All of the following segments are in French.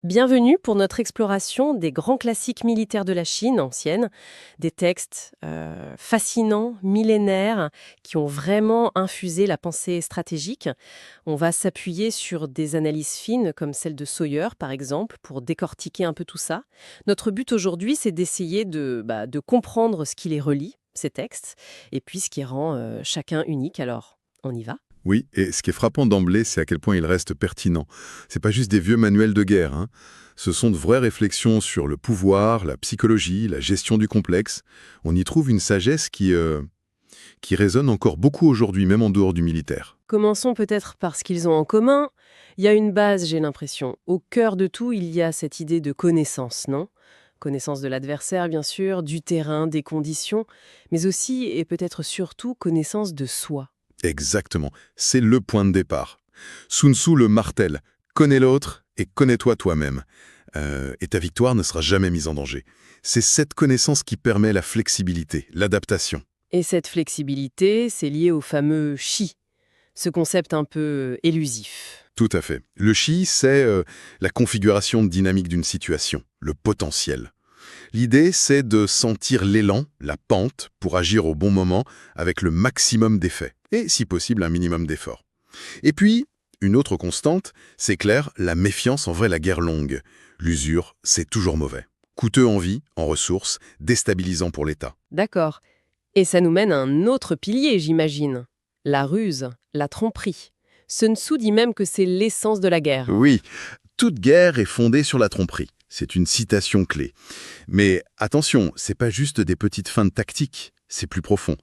Bienvenue pour notre exploration des grands classiques militaires de la Chine ancienne, des textes fascinants, millénaires, qui ont vraiment infusé la pensée stratégique. On va s'appuyer sur des analyses fines comme celle de Sawyer, par exemple, pour décortiquer un peu tout ça. Notre but aujourd'hui, c'est d'essayer de comprendre ce qui les relie, ces textes, et puis ce qui rend chacun unique. Alors, on y va? Oui, et ce qui est frappant d'emblée, c'est à quel point il reste pertinent. C'est pas juste des vieux manuels de guerre, hein. Ce sont de vraies réflexions sur le pouvoir, la psychologie, la gestion du complexe. On y trouve une sagesse qui résonne encore beaucoup aujourd'hui, même en dehors du militaire. Commençons peut-être par ce qu'ils ont en commun. Il y a une base, j'ai l'impression. Au cœur de tout, il y a cette idée de connaissance, non? Connaissance de l'adversaire, bien sûr, du terrain, des conditions, mais aussi, et peut-être surtout, connaissance de soi. Exactement, c'est le point de départ. Sun Tzu le martèle, connais l'autre et connais-toi toi-même. Et ta victoire ne sera jamais mise en danger. C'est cette connaissance qui permet la flexibilité, l'adaptation. Et cette flexibilité, c'est lié au fameux chi, ce concept un peu élusif. Tout à fait. Le chi, c'est la configuration dynamique d'une situation, le potentiel. L'idée, c'est de sentir l'élan, la pente, pour agir au bon moment avec le maximum d'effet, et si possible un minimum d'effort. Et puis, une autre constante, c'est clair, la méfiance envers la guerre longue. L'usure, c'est toujours mauvais. Coûteux en vie, en ressources, déstabilisant pour l'État. D'accord. Et ça nous mène à un autre pilier, j'imagine. La ruse, la tromperie. Sun Tzu dit même que c'est l'essence de la guerre. Oui, toute guerre est fondée sur la tromperie. C'est une citation clé. Mais attention, c'est pas juste des petites feintes tactiques, c'est plus profond.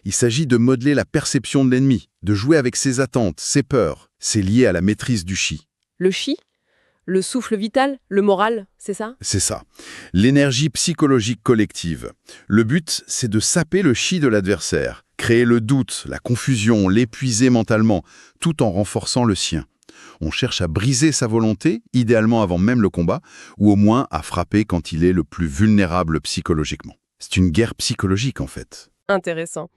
Il s'agit de modeler la perception de l'ennemi, de jouer avec ses attentes, ses peurs. C'est lié à la maîtrise du chi. Le chi, le souffle vital, le moral, c'est ça? C'est ça. L'énergie psychologique collective. Le but, c'est de saper le chi de l'adversaire, créer le doute, la confusion, l'épuiser mentalement, tout en renforçant le sien. On cherche à briser sa volonté, idéalement avant même le combat, ou au moins à frapper quand il est le plus vulnérable psychologiquement. C'est une guerre psychologique en fait. Intéressant.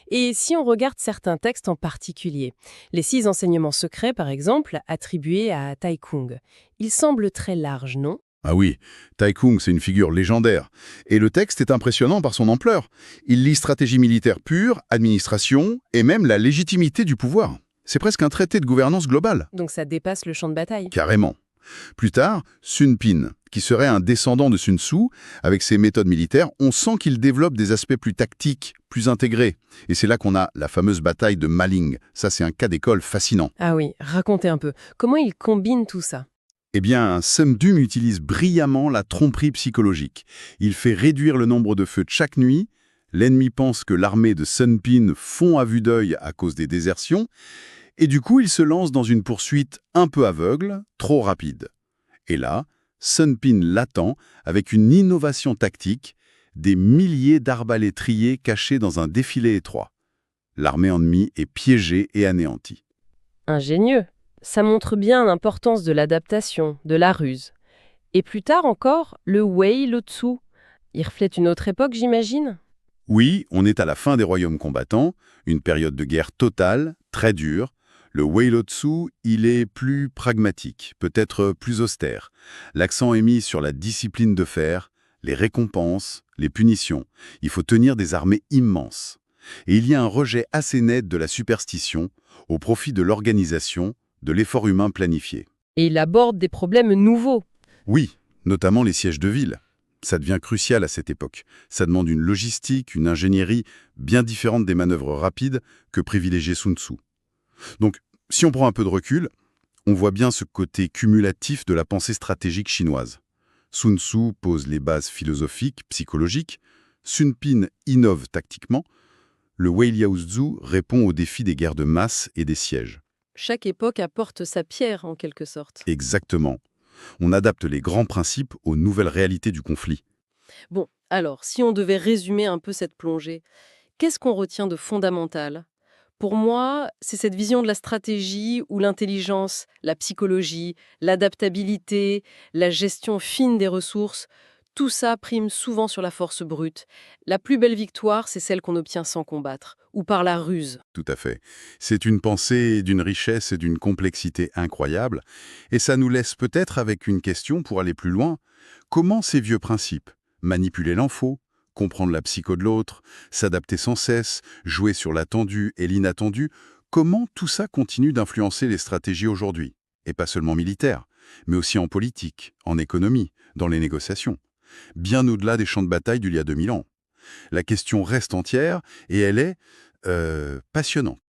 Et si on regarde certains textes en particulier, les 6 enseignements secrets, par exemple, attribués à Tai Kung, ils semblent très larges, non? Ah oui, Tai Kung, c'est une figure légendaire. Et le texte est impressionnant par son ampleur. Il lit stratégie militaire pure, administration, et même la légitimité du pouvoir. C'est presque un traité de gouvernance globale. Donc ça dépasse le champ de bataille. Carrément. Plus tard, Sun Pin, qui serait un descendant de Sun Tzu, avec ses méthodes militaires, on sent qu'il développe des aspects plus tactiques, plus intégrés. Et c'est là qu'on a la fameuse bataille de Maling. Ça, c'est un cas d'école fascinant. Ah oui, racontez un peu. Comment ils combinent tout ça? Eh bien, Sun Dum utilise brillamment la tromperie psychologique. Il fait réduire le nombre de feux de chaque nuit. L'ennemi pense que l'armée de Sun Pin fond à vue d'œil à cause des désertions. Et du coup, il se lance dans une poursuite un peu aveugle, trop rapide. Et là, Sun Pin l'attend avec une innovation tactique, des milliers d'arbalètes triés cachés dans un défilé étroit. L'armée ennemie est piégée et anéantie. Ingénieux. Ça montre bien l'importance de l'adaptation, de la ruse. Et plus tard encore, le Wei Lo Tzu. Il reflète une autre époque, j'imagine? Oui, on est à la fin des royaumes combattants, une période de guerre totale, très dure. Le Wei Lo Tzu, il est plus pragmatique, peut-être plus austère. L'accent est mis sur la discipline de fer, les récompenses, les punitions. Il faut tenir des armées immenses. Et il y a un rejet assez net de la superstition au profit de l'organisation, de l'effort humain planifié. Et il aborde des problèmes nouveaux. Oui, notamment les sièges de ville. Ça devient crucial à cette époque. Ça demande une logistique, une ingénierie bien différente des manœuvres rapides que privilégiait Sun Tzu. Donc, si on prend un peu de recul, on voit bien ce côté cumulatif de la pensée stratégique chinoise. Sun Tzu pose les bases philosophiques, psychologiques, Sun Pin innove tactiquement, le Wei Liaozhu répond aux défis des guerres de masse et des sièges. Chaque époque apporte sa pierre, en quelque sorte. Exactement. On adapte les grands principes aux nouvelles réalités du conflit. Bon, alors, si on devait résumer un peu cette plongée, qu'est-ce qu'on retient de fondamental? Pour moi, c'est cette vision de la stratégie où l'intelligence, la psychologie, l'adaptabilité, la gestion fine des ressources, Tout ça prime souvent sur la force brute. La plus belle victoire, c'est celle qu'on obtient sans combattre, ou par la ruse. Tout à fait. C'est une pensée d'une richesse et d'une complexité incroyable, et ça nous laisse peut-être avec une question pour aller plus loin. Comment ces vieux principes, manipuler l'info, comprendre la psycho de l'autre, s'adapter sans cesse, jouer sur l'attendu et l'inattendu, comment tout ça continue d'influencer les stratégies aujourd'hui? Et pas seulement militaires, mais aussi en politique, en économie, dans les négociations. Bien au-delà des champs de bataille d'il y a 2000 ans. La question reste entière et elle est passionnante.